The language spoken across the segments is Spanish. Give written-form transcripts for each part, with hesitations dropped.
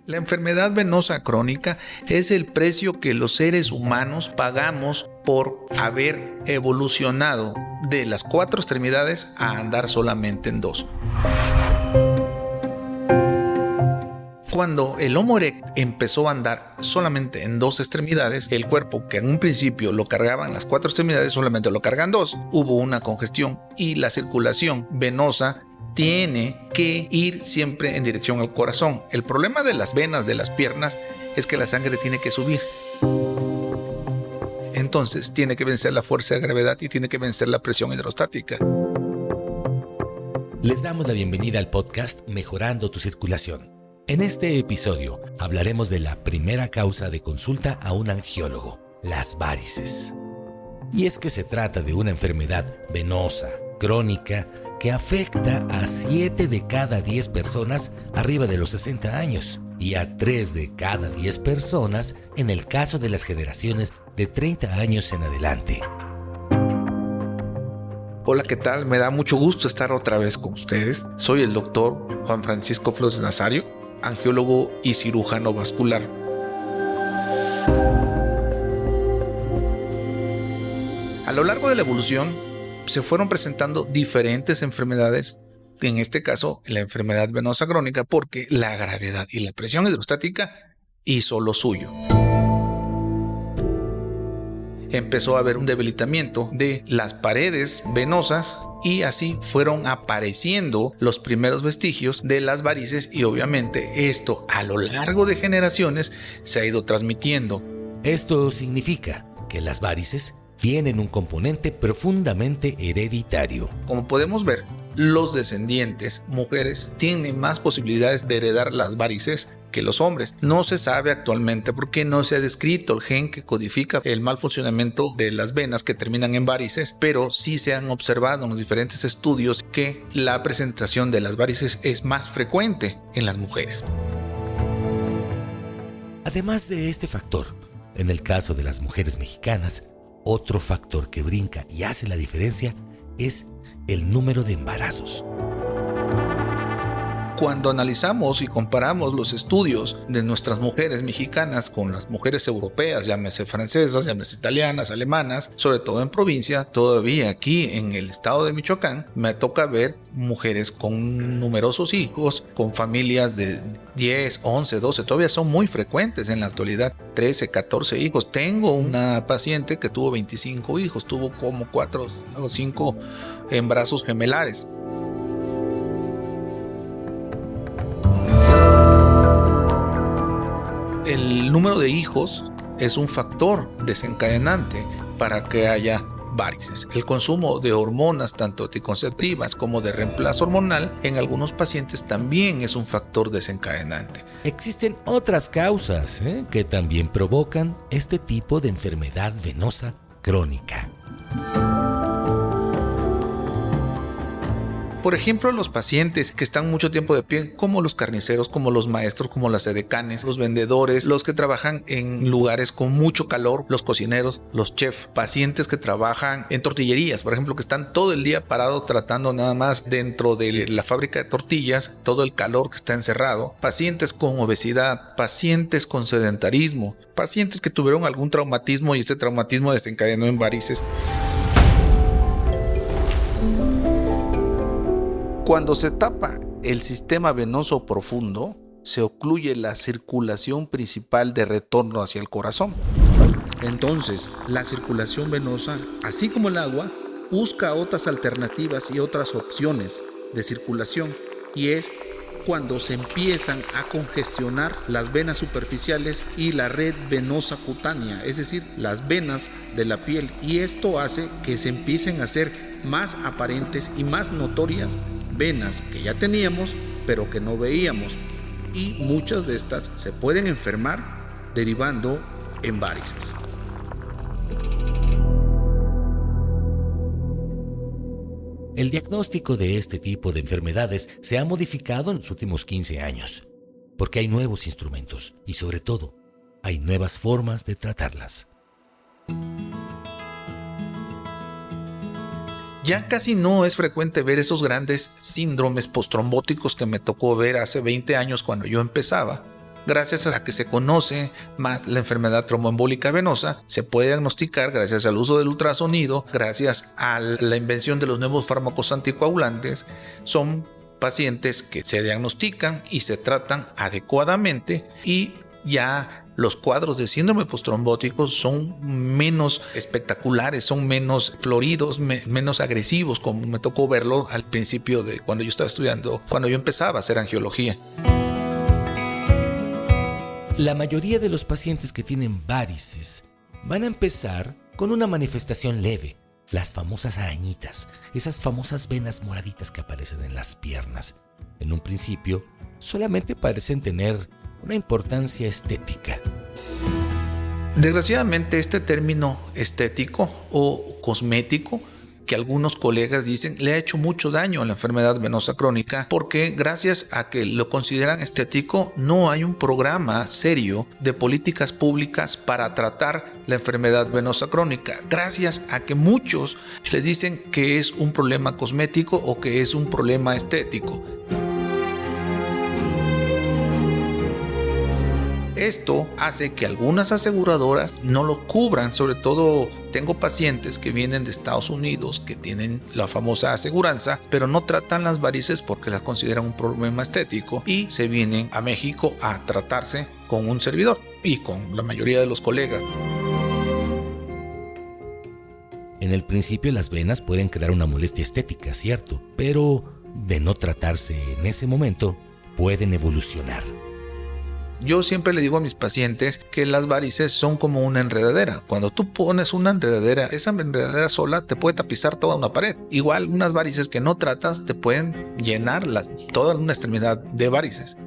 La enfermedad venosa crónica es el precio que los seres humanos pagamos por haber evolucionado de las 4 extremidades a andar solamente en 2. Cuando el Homo erectus empezó a andar solamente en 2 extremidades, el cuerpo que en un principio lo cargaban las 4 extremidades solamente lo cargan 2. Hubo una congestión y la circulación venosa tiene que ir siempre en dirección al corazón. El problema de las venas de las piernas es que la sangre tiene que subir. Entonces tiene que vencer la fuerza de gravedad y tiene que vencer la presión hidrostática. Les damos la bienvenida al podcast Mejorando tu Circulación. En este episodio hablaremos de la primera causa de consulta a un angiólogo, las varices. Y es que se trata de una enfermedad venosa, crónica, que afecta a 7 de cada 10 personas arriba de los 60 años y a 3 de cada 10 personas en el caso de las generaciones de 30 años en adelante. Hola, ¿qué tal? Me da mucho gusto estar otra vez con ustedes. Soy el doctor Juan Francisco Flores Nazario, angiólogo y cirujano vascular. A lo largo de la evolución se fueron presentando diferentes enfermedades, en este caso la enfermedad venosa crónica, porque la gravedad y la presión hidrostática hizo lo suyo. Empezó a haber un debilitamiento de las paredes venosas y así fueron apareciendo los primeros vestigios de las varices y obviamente esto a lo largo de generaciones se ha ido transmitiendo. Esto significa que las varices tienen un componente profundamente hereditario. Como podemos ver, los descendientes, mujeres, tienen más posibilidades de heredar las varices que los hombres. No se sabe actualmente por qué no se ha descrito el gen que codifica el mal funcionamiento de las venas que terminan en varices, pero sí se han observado en los diferentes estudios que la presentación de las varices es más frecuente en las mujeres. Además de este factor, en el caso de las mujeres mexicanas, otro factor que brinca y hace la diferencia es el número de embarazos. Cuando analizamos y comparamos los estudios de nuestras mujeres mexicanas con las mujeres europeas, llámese francesas, llámese italianas, alemanas, sobre todo en provincia, todavía aquí en el estado de Michoacán, me toca ver mujeres con numerosos hijos, con familias de 10, 11, 12, todavía son muy frecuentes en la actualidad, 13, 14 hijos. Tengo una paciente que tuvo 25 hijos, tuvo como 4 o 5 embarazos gemelares. El número de hijos es un factor desencadenante para que haya varices. El consumo de hormonas, tanto anticonceptivas como de reemplazo hormonal, en algunos pacientes también es un factor desencadenante. Existen otras causas que también provocan este tipo de enfermedad venosa crónica. Por ejemplo, los pacientes que están mucho tiempo de pie, como los carniceros, como los maestros, como las edecanes, los vendedores, los que trabajan en lugares con mucho calor, los cocineros, los chefs, pacientes que trabajan en tortillerías, por ejemplo, que están todo el día parados tratando nada más dentro de la fábrica de tortillas, todo el calor que está encerrado, pacientes con obesidad, pacientes con sedentarismo, pacientes que tuvieron algún traumatismo y este traumatismo desencadenó en varices. Cuando se tapa el sistema venoso profundo, se ocluye la circulación principal de retorno hacia el corazón. Entonces, la circulación venosa, así como el agua, busca otras alternativas y otras opciones de circulación, y es cuando se empiezan a congestionar las venas superficiales y la red venosa cutánea, es decir, las venas de la piel, y esto hace que se empiecen a hacer más aparentes y más notorias venas que ya teníamos pero que no veíamos, y muchas de estas se pueden enfermar derivando en varices. El diagnóstico de este tipo de enfermedades se ha modificado en los últimos 15 años, porque hay nuevos instrumentos y sobre todo, hay nuevas formas de tratarlas. Ya casi no es frecuente ver esos grandes síndromes postrombóticos que me tocó ver hace 20 años cuando yo empezaba. Gracias a que se conoce más la enfermedad tromboembólica venosa, se puede diagnosticar gracias al uso del ultrasonido, gracias a la invención de los nuevos fármacos anticoagulantes. Son pacientes que se diagnostican y se tratan adecuadamente y ya los cuadros de síndrome postrombótico son menos espectaculares, son menos floridos, menos agresivos, como me tocó verlo al principio de cuando yo estaba estudiando, cuando yo empezaba a hacer angiología. La mayoría de los pacientes que tienen varices van a empezar con una manifestación leve, las famosas arañitas, esas famosas venas moraditas que aparecen en las piernas. En un principio, solamente parecen tener una importancia estética. Desgraciadamente, este término estético o cosmético que algunos colegas dicen le ha hecho mucho daño a la enfermedad venosa crónica, porque gracias a que lo consideran estético no hay un programa serio de políticas públicas para tratar la enfermedad venosa crónica, gracias a que muchos les dicen que es un problema cosmético o que es un problema estético. Esto hace que algunas aseguradoras no lo cubran. Sobre todo tengo pacientes que vienen de Estados Unidos que tienen la famosa aseguranza, pero no tratan las varices porque las consideran un problema estético y se vienen a México a tratarse con un servidor y con la mayoría de los colegas. En el principio las venas pueden crear una molestia estética, cierto, pero de no tratarse en ese momento pueden evolucionar. Yo siempre le digo a mis pacientes que las varices son como una enredadera. Cuando tú pones una enredadera, esa enredadera sola te puede tapizar toda una pared. Igual unas varices que no tratas te pueden llenar toda una extremidad de varices.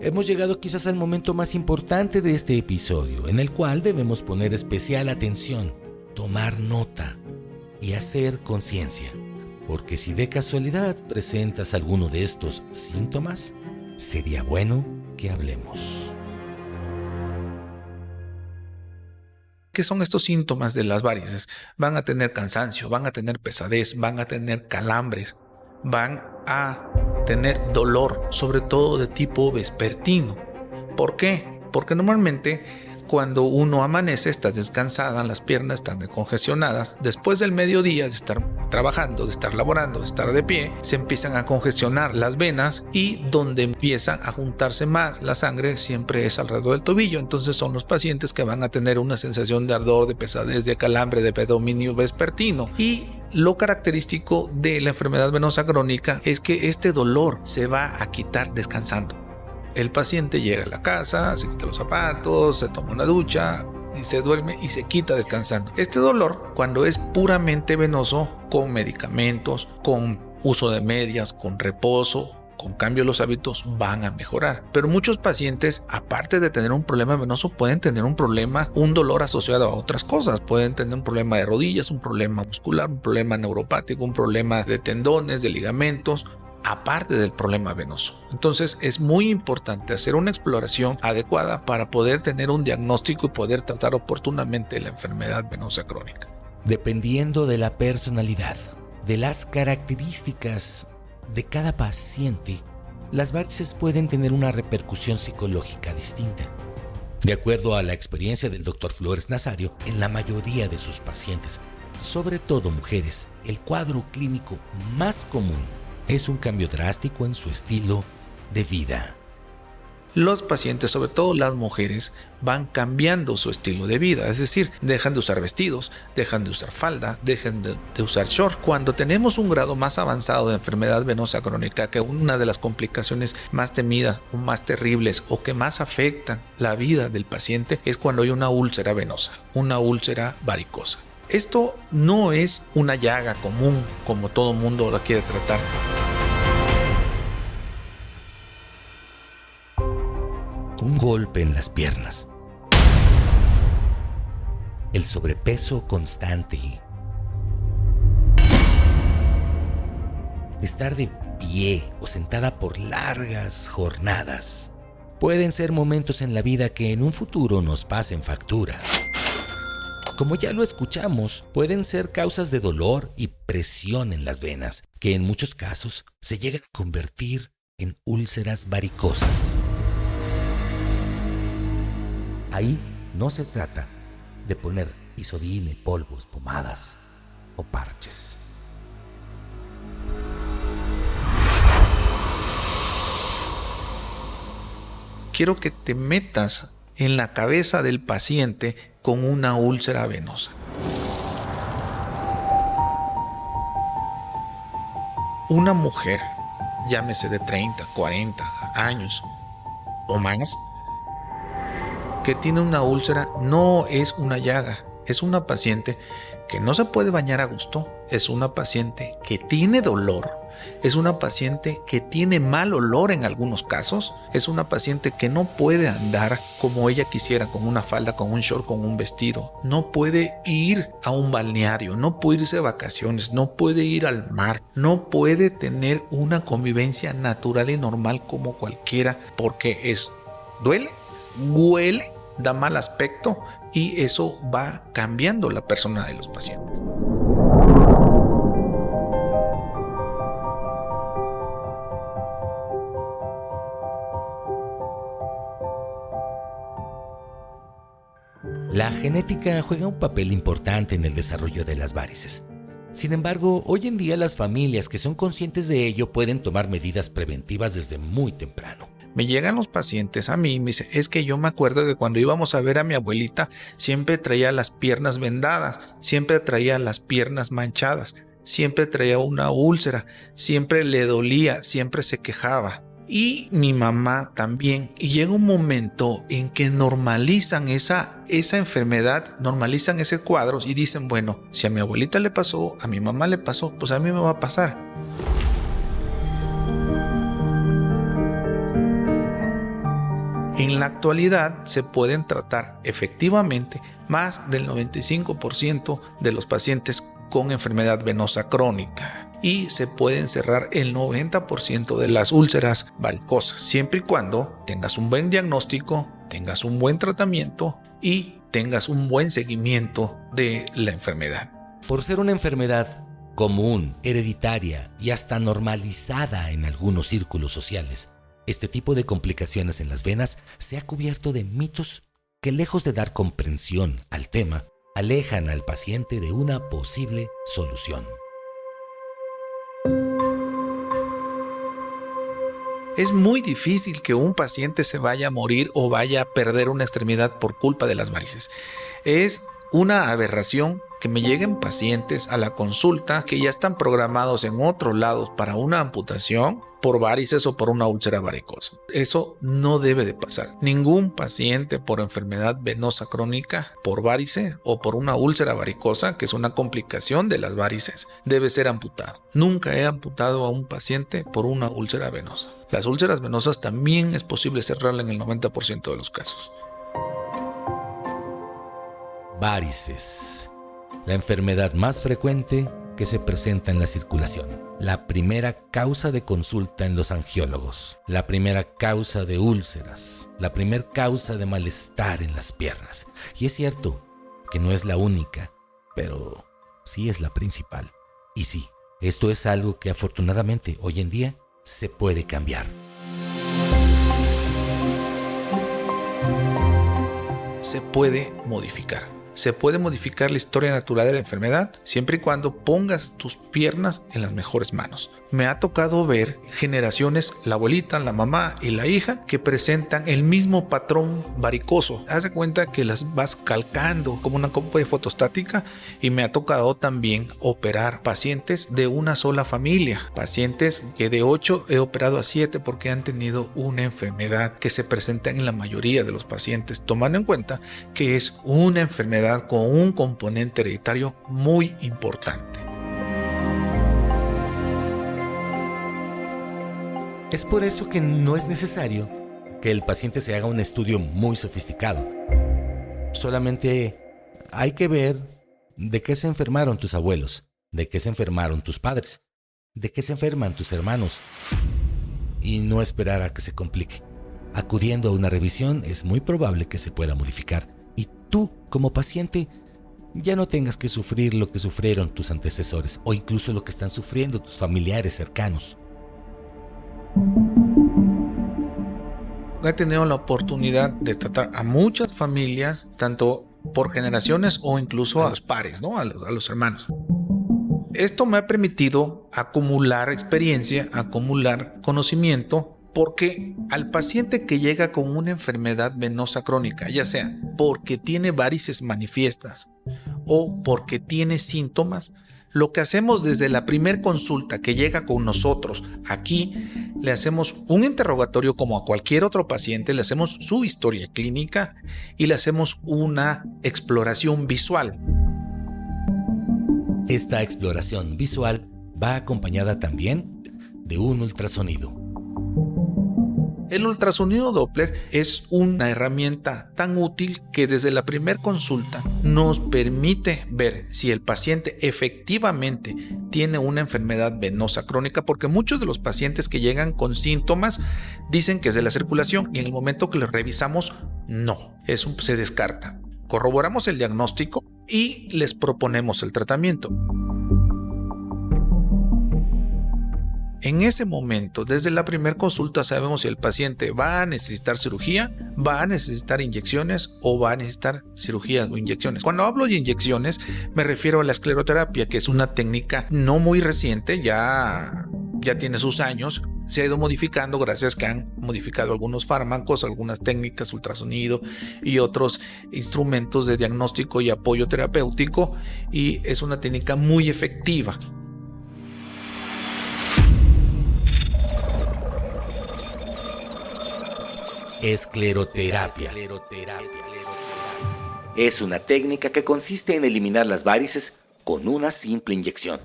Hemos llegado quizás al momento más importante de este episodio, en el cual debemos poner especial atención, tomar nota y hacer conciencia. Porque si de casualidad presentas alguno de estos síntomas, sería bueno que hablemos. ¿Qué son estos síntomas de las varices? Van a tener cansancio, van a tener pesadez, van a tener calambres, van a tener dolor, sobre todo de tipo vespertino. ¿Por qué? Porque normalmente cuando uno amanece estás descansada, las piernas están descongestionadas. Después del mediodía de estar trabajando, de estar laborando, de estar de pie, se empiezan a congestionar las venas y donde empieza a juntarse más la sangre siempre es alrededor del tobillo. Entonces son los pacientes que van a tener una sensación de ardor, de pesadez, de calambre, de predominio vespertino. Y lo característico de la enfermedad venosa crónica es que este dolor se va a quitar descansando. El paciente llega a la casa, se quita los zapatos, se toma una ducha y se duerme y se quita descansando. Este dolor, cuando es puramente venoso, con medicamentos, con uso de medias, con reposo, con cambio de los hábitos, van a mejorar. Pero muchos pacientes, aparte de tener un problema venoso, pueden tener un dolor asociado a otras cosas. Pueden tener un problema de rodillas, un problema muscular, un problema neuropático, un problema de tendones, de ligamentos, aparte del problema venoso. Entonces es muy importante hacer una exploración adecuada para poder tener un diagnóstico y poder tratar oportunamente la enfermedad venosa crónica. Dependiendo de la personalidad, de las características de cada paciente, las varices pueden tener una repercusión psicológica distinta. De acuerdo a la experiencia del Dr. Flores Nazario, en la mayoría de sus pacientes, sobre todo mujeres, el cuadro clínico más común es un cambio drástico en su estilo de vida. Los pacientes, sobre todo las mujeres, van cambiando su estilo de vida, es decir, dejan de usar vestidos, dejan de usar falda, dejan de usar short. Cuando tenemos un grado más avanzado de enfermedad venosa crónica, que una de las complicaciones más temidas o más terribles o que más afectan la vida del paciente es cuando hay una úlcera venosa, una úlcera varicosa. Esto no es una llaga común como todo mundo la quiere tratar. Un golpe en las piernas, el sobrepeso constante, estar de pie o sentada por largas jornadas, pueden ser momentos en la vida que en un futuro nos pasen factura. Como ya lo escuchamos, pueden ser causas de dolor y presión en las venas, que en muchos casos se llegan a convertir en úlceras varicosas. Ahí no se trata de poner Isodine, polvos, pomadas o parches. Quiero que te metas en la cabeza del paciente con una úlcera venosa. Una mujer, llámese de 30, 40 años o más, que tiene una úlcera no es una llaga, es una paciente que no se puede bañar a gusto, es una paciente que tiene dolor, es una paciente que tiene mal olor en algunos casos, es una paciente que no puede andar como ella quisiera, con una falda, con un short, con un vestido, no puede ir a un balneario, no puede irse de vacaciones, no puede ir al mar, no puede tener una convivencia natural y normal como cualquiera, porque duele, huele, da mal aspecto y eso va cambiando la persona de los pacientes. La genética juega un papel importante en el desarrollo de las varices. Sin embargo, hoy en día las familias que son conscientes de ello pueden tomar medidas preventivas desde muy temprano. Me llegan los pacientes a mí y me dicen, es que yo me acuerdo que cuando íbamos a ver a mi abuelita siempre traía las piernas vendadas, siempre traía las piernas manchadas, siempre traía una úlcera, siempre le dolía, siempre se quejaba. Y mi mamá también. Y llega un momento en que normalizan esa enfermedad, normalizan ese cuadro y dicen, bueno, si a mi abuelita le pasó, a mi mamá le pasó, pues a mí me va a pasar. En la actualidad se pueden tratar efectivamente más del 95% de los pacientes con enfermedad venosa crónica y se pueden cerrar el 90% de las úlceras varicosas, siempre y cuando tengas un buen diagnóstico, tengas un buen tratamiento y tengas un buen seguimiento de la enfermedad. Por ser una enfermedad común, hereditaria y hasta normalizada en algunos círculos sociales, este tipo de complicaciones en las venas se ha cubierto de mitos que, lejos de dar comprensión al tema, alejan al paciente de una posible solución. Es muy difícil que un paciente se vaya a morir o vaya a perder una extremidad por culpa de las varices. Es una aberración que me lleguen pacientes a la consulta que ya están programados en otros lados para una amputación por varices o por una úlcera varicosa. Eso no debe de pasar. Ningún paciente por enfermedad venosa crónica, por varice o por una úlcera varicosa, que es una complicación de las varices, debe ser amputado. Nunca he amputado a un paciente por una úlcera venosa. Las úlceras venosas también es posible cerrarla en el 90% de los casos. Varices, la enfermedad más frecuente que se presenta en la circulación, la primera causa de consulta en los angiólogos, la primera causa de úlceras, la primera causa de malestar en las piernas. Y es cierto que no es la única, pero sí es la principal. Y sí, esto es algo que afortunadamente hoy en día se puede cambiar. Se puede modificar. Se puede modificar la historia natural de la enfermedad siempre y cuando pongas tus piernas en las mejores manos. Me ha tocado ver generaciones, la abuelita, la mamá y la hija, que presentan el mismo patrón varicoso. Haz de cuenta que las vas calcando como una copia fotostática, y me ha tocado también operar pacientes de una sola familia. Pacientes que de 8 he operado a 7 porque han tenido una enfermedad que se presenta en la mayoría de los pacientes, tomando en cuenta que es una enfermedad con un componente hereditario muy importante. Es por eso que no es necesario que el paciente se haga un estudio muy sofisticado. Solamente hay que ver de qué se enfermaron tus abuelos, de qué se enfermaron tus padres, de qué se enferman tus hermanos, y no esperar a que se complique. Acudiendo a una revisión es muy probable que se pueda modificar y tú, como paciente, ya no tengas que sufrir lo que sufrieron tus antecesores o incluso lo que están sufriendo tus familiares cercanos. he tenido la oportunidad de tratar a muchas familias, tanto por generaciones o incluso a los pares, ¿no? A los hermanos. Esto me ha permitido acumular experiencia, acumular conocimiento, porque al paciente que llega con una enfermedad venosa crónica, ya sea porque tiene varices manifiestas o porque tiene síntomas, lo que hacemos desde la primer consulta que llega con nosotros aquí, le hacemos un interrogatorio como a cualquier otro paciente, le hacemos su historia clínica y le hacemos una exploración visual. Esta exploración visual va acompañada también de un ultrasonido. El ultrasonido Doppler es una herramienta tan útil que desde la primera consulta nos permite ver si el paciente efectivamente tiene una enfermedad venosa crónica, porque muchos de los pacientes que llegan con síntomas dicen que es de la circulación y en el momento que los revisamos, no, se descarta. Corroboramos el diagnóstico y les proponemos el tratamiento. En ese momento, desde la primera consulta, sabemos si el paciente va a necesitar cirugía, va a necesitar inyecciones o va a necesitar cirugías o inyecciones. Cuando hablo de inyecciones, me refiero a la escleroterapia, que es una técnica no muy reciente, ya tiene sus años. Se ha ido modificando gracias a que han modificado algunos fármacos, algunas técnicas, ultrasonido y otros instrumentos de diagnóstico y apoyo terapéutico, y es una técnica muy efectiva. Escleroterapia. Es una técnica que consiste en eliminar las varices con una simple inyección.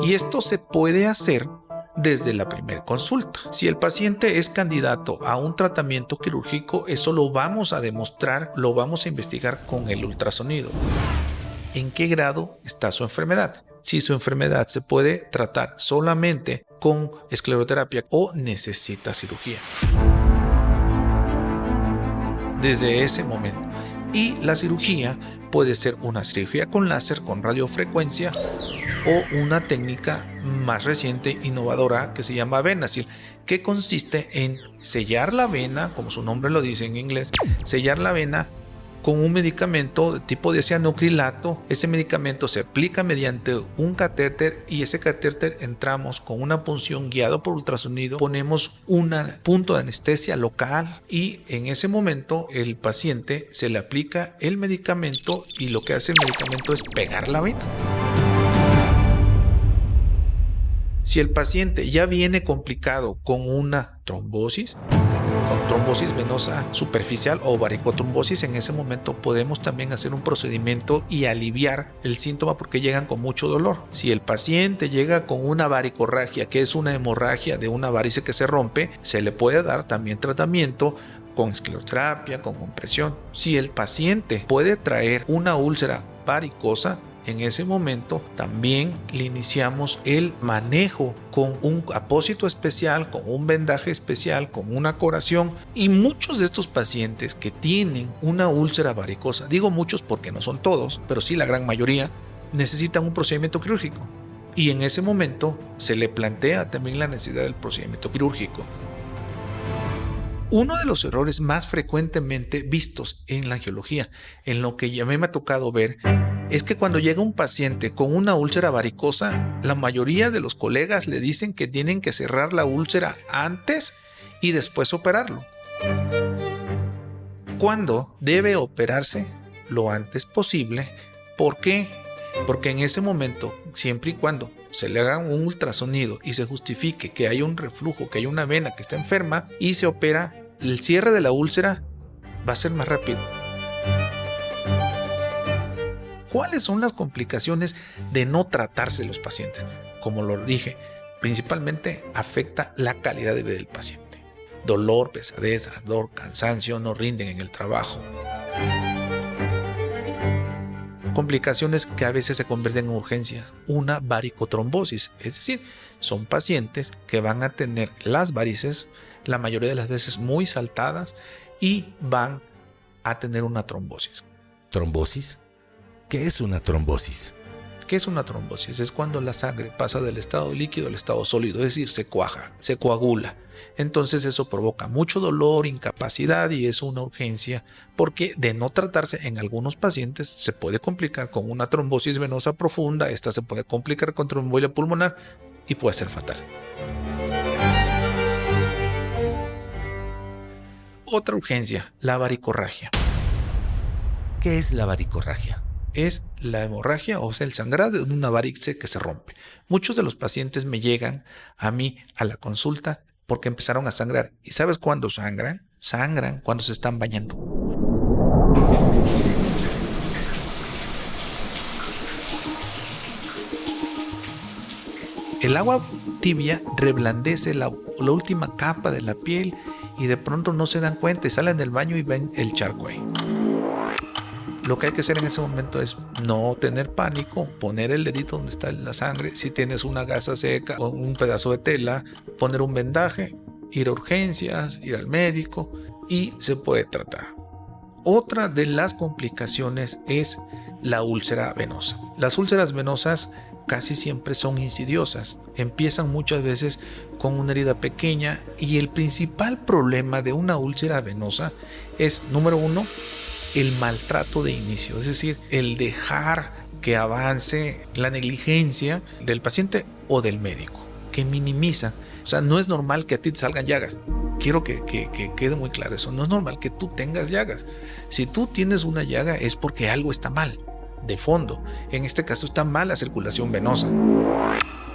Y esto se puede hacer desde la primera consulta. Si el paciente es candidato a un tratamiento quirúrgico, eso lo vamos a demostrar, lo vamos a investigar con el ultrasonido. ¿En qué grado está su enfermedad? Si su enfermedad se puede tratar solamente con escleroterapia o necesita cirugía. Desde ese momento. Y la cirugía puede ser una cirugía con láser, con radiofrecuencia, o una técnica más reciente, innovadora, que se llama Venacil, que consiste en sellar la vena, como su nombre lo dice en inglés, sellar la vena con un medicamento de tipo de cianocrilato. Ese medicamento se aplica mediante un catéter y ese catéter entramos con una punción guiado por ultrasonido, ponemos un punto de anestesia local y en ese momento el paciente se le aplica el medicamento y lo que hace el medicamento es pegar la vena. Si el paciente ya viene complicado con una trombosis, con trombosis venosa superficial o varicotrombosis, en ese momento podemos también hacer un procedimiento y aliviar el síntoma porque llegan con mucho dolor. Si el paciente llega con una varicorragia, que es una hemorragia de una varice que se rompe, se le puede dar también tratamiento con escleroterapia, con compresión. Si el paciente puede traer una úlcera varicosa, en ese momento también le iniciamos el manejo con un apósito especial, con un vendaje especial, con una coración. Y muchos de estos pacientes que tienen una úlcera varicosa, digo muchos porque no son todos, pero sí la gran mayoría, necesitan un procedimiento quirúrgico. Y en ese momento se le plantea también la necesidad del procedimiento quirúrgico. Uno de los errores más frecuentemente vistos en la angiología, en lo que ya me ha tocado ver, es que cuando llega un paciente con una úlcera varicosa, la mayoría de los colegas le dicen que tienen que cerrar la úlcera antes y después operarlo, cuando debe operarse lo antes posible. ¿Por qué? Porque en ese momento, siempre y cuando se le haga un ultrasonido y se justifique que hay un reflujo, que hay una vena que está enferma y se opera, el cierre de la úlcera va a ser más rápido. ¿Cuáles son las complicaciones de no tratarse los pacientes? Como lo dije, principalmente afecta la calidad de vida del paciente. Dolor, pesadez, ardor, cansancio, no rinden en el trabajo. Complicaciones que a veces se convierten en urgencias. Una varicotrombosis, es decir, son pacientes que van a tener las varices, la mayoría de las veces muy saltadas, y van a tener una trombosis. ¿Trombosis? ¿Qué es una trombosis? ¿Qué es una trombosis? Es cuando la sangre pasa del estado líquido al estado sólido, es decir, se cuaja, se coagula. Entonces eso provoca mucho dolor, incapacidad y es una urgencia porque de no tratarse en algunos pacientes se puede complicar con una trombosis venosa profunda, esta se puede complicar con tromboembolia pulmonar y puede ser fatal. Otra urgencia, la varicorragia. ¿Qué es la varicorragia? Es la hemorragia, o sea, el sangrado de una varice que se rompe. Muchos de los pacientes me llegan a mí a la consulta porque empezaron a sangrar. ¿Y sabes cuándo sangran? Sangran cuando se están bañando. El agua tibia reblandece la última capa de la piel y de pronto no se dan cuenta y salen del baño y ven el charco ahí. Lo que hay que hacer en ese momento es no tener pánico, poner el dedito donde está la sangre. Si tienes una gasa seca o un pedazo de tela, poner un vendaje, ir a urgencias, ir al médico y se puede tratar. Otra de las complicaciones es la úlcera venosa. Las úlceras venosas casi siempre son insidiosas. Empiezan muchas veces con una herida pequeña y el principal problema de una úlcera venosa es, número uno, el maltrato de inicio, es decir, el dejar que avance, la negligencia del paciente o del médico, que minimiza. O sea, no es normal que a ti te salgan llagas. Quiero que quede muy claro eso. No es normal que tú tengas llagas. Si tú tienes una llaga es porque algo está mal, de fondo. En este caso está mal la circulación venosa.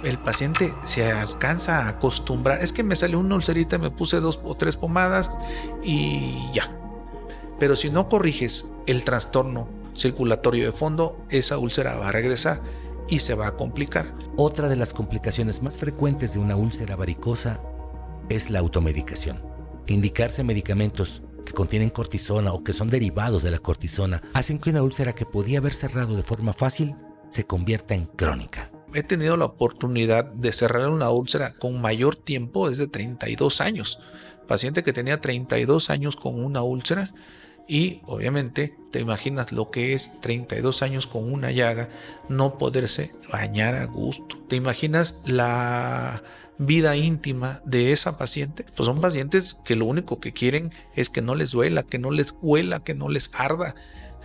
El paciente se alcanza a acostumbrar. Es que me salió una ulcerita, me puse 2 o 3 pomadas y ya. Pero si no corriges el trastorno circulatorio de fondo, esa úlcera va a regresar y se va a complicar. Otra de las complicaciones más frecuentes de una úlcera varicosa es la automedicación. Indicarse medicamentos que contienen cortisona o que son derivados de la cortisona hacen que una úlcera que podía haber cerrado de forma fácil se convierta en crónica. He tenido la oportunidad de cerrar una úlcera con mayor tiempo desde 32 años. Paciente que tenía 32 años con una úlcera. Y obviamente te imaginas lo que es 32 años con una llaga, no poderse bañar a gusto. ¿Te imaginas la vida íntima de esa paciente? Pues son pacientes que lo único que quieren es que no les duela, que no les huela, que no les arda,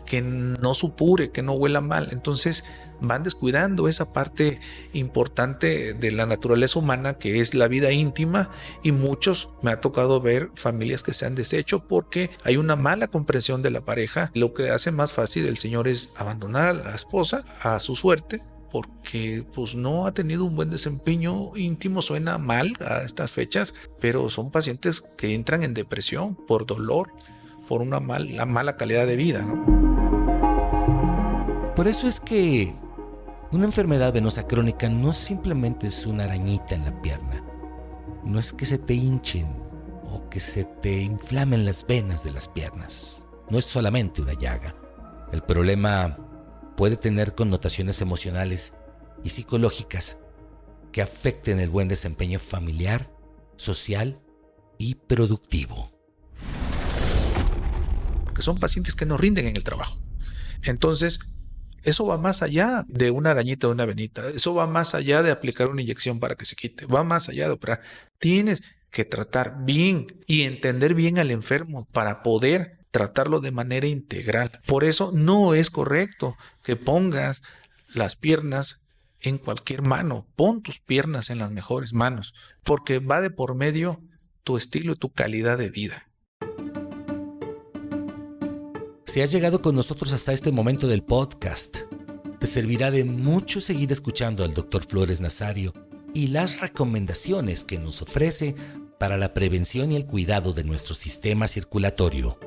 que no supure, que no huela mal. Entonces van descuidando esa parte importante de la naturaleza humana que es la vida íntima, y muchos me ha tocado ver familias que se han deshecho porque hay una mala comprensión de la pareja. Lo que hace más fácil el señor es abandonar a la esposa a su suerte porque pues no ha tenido un buen desempeño íntimo. Suena mal a estas fechas, pero son pacientes que entran en depresión por dolor, por la mala calidad de vida, ¿no? Por eso es que una enfermedad venosa crónica no simplemente es una arañita en la pierna. No es que se te hinchen o que se te inflamen las venas de las piernas. No es solamente una llaga. El problema puede tener connotaciones emocionales y psicológicas que afecten el buen desempeño familiar, social y productivo. Porque son pacientes que no rinden en el trabajo. Entonces, eso va más allá de una arañita o una venita. Eso va más allá de aplicar una inyección para que se quite. Va más allá de operar. Tienes que tratar bien y entender bien al enfermo para poder tratarlo de manera integral. Por eso no es correcto que pongas las piernas en cualquier mano. Pon tus piernas en las mejores manos, porque va de por medio tu estilo y tu calidad de vida. Si has llegado con nosotros hasta este momento del podcast, te servirá de mucho seguir escuchando al Dr. Flores Nazario y las recomendaciones que nos ofrece para la prevención y el cuidado de nuestro sistema circulatorio.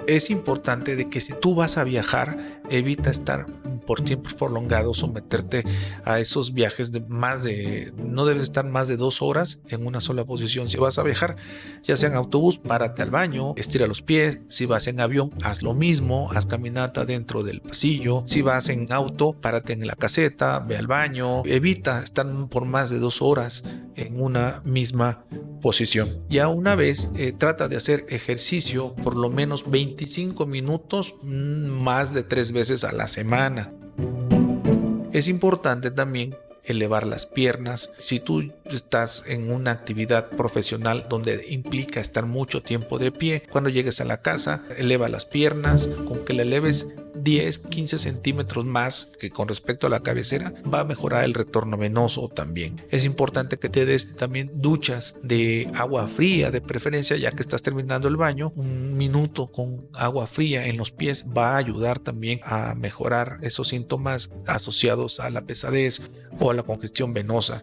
Es importante de que si tú vas a viajar, evita estar por tiempos prolongados o meterte a esos viajes no debes estar más de 2 horas en una sola posición. Si vas a viajar, ya sea en autobús, párate al baño, estira los pies. Si vas en avión, haz lo mismo, haz caminata dentro del pasillo. Si vas en auto, párate en la caseta, ve al baño. Evita estar por más de 2 horas en una misma posición. Ya una vez trata de hacer ejercicio por lo menos 25 minutos, más de 3 veces a la semana. Es importante también elevar las piernas. Si tú estás en una actividad profesional donde implica estar mucho tiempo de pie, cuando llegues a la casa, eleva las piernas. Con que le eleves 10, 15 centímetros más que con respecto a la cabecera, va a mejorar el retorno venoso también. Es importante que te des también duchas de agua fría, de preferencia, ya que estás terminando el baño. Un minuto con agua fría en los pies va a ayudar también a mejorar esos síntomas asociados a la pesadez o a la congestión venosa.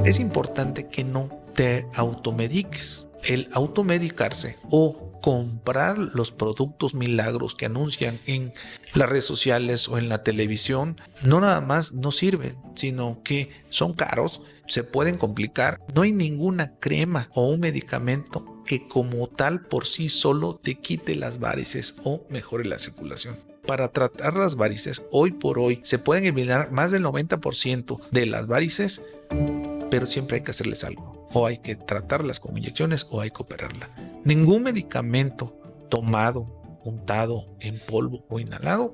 Es importante que no te automediques. El automedicarse o comprar los productos milagros que anuncian en las redes sociales o en la televisión no nada más no sirven, sino que son caros, se pueden complicar. No hay ninguna crema o un medicamento que como tal por sí solo te quite las varices o mejore la circulación. Para tratar las varices, hoy por hoy se pueden eliminar más del 90% de las varices, pero siempre hay que hacerles algo. O hay que tratarlas con inyecciones o hay que operarla. Ningún medicamento tomado, untado en polvo o inhalado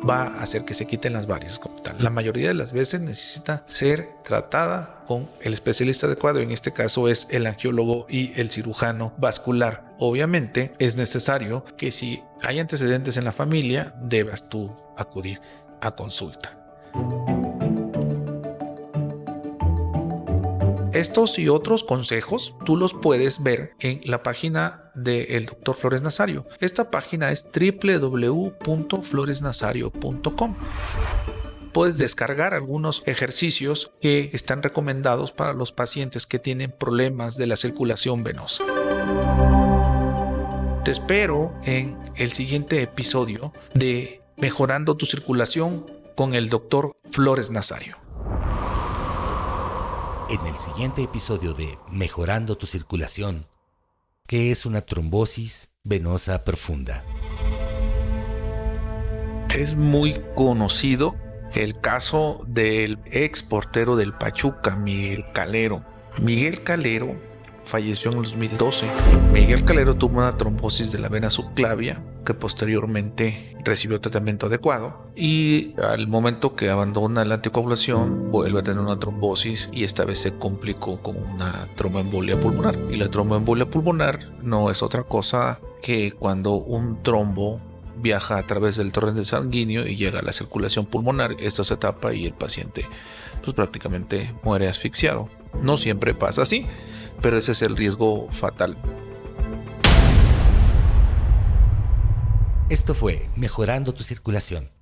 va a hacer que se quiten las varices como tal. La mayoría de las veces necesita ser tratada con el especialista adecuado. En este caso es el angiólogo y el cirujano vascular. Obviamente es necesario que si hay antecedentes en la familia, debas tú acudir a consulta. Estos y otros consejos tú los puedes ver en la página del Dr. Flores Nazario. Esta página es www.floresnazario.com. Puedes descargar algunos ejercicios que están recomendados para los pacientes que tienen problemas de la circulación venosa. Te espero en el siguiente episodio de Mejorando tu Circulación con el Dr. Flores Nazario. En el siguiente episodio de Mejorando tu Circulación, ¿qué es una trombosis venosa profunda? Es muy conocido el caso del ex portero del Pachuca, Miguel Calero. Miguel Calero falleció en el 2012. Miguel Calero tuvo una trombosis de la vena subclavia que posteriormente recibió tratamiento adecuado y al momento que abandona la anticoagulación vuelve a tener una trombosis y esta vez se complicó con una tromboembolia pulmonar. Y la tromboembolia pulmonar no es otra cosa que cuando un trombo viaja a través del torrente sanguíneo y llega a la circulación pulmonar, esta se tapa y el paciente pues prácticamente muere asfixiado. No siempre pasa así, pero ese es el riesgo fatal. Esto fue Mejorando tu Circulación.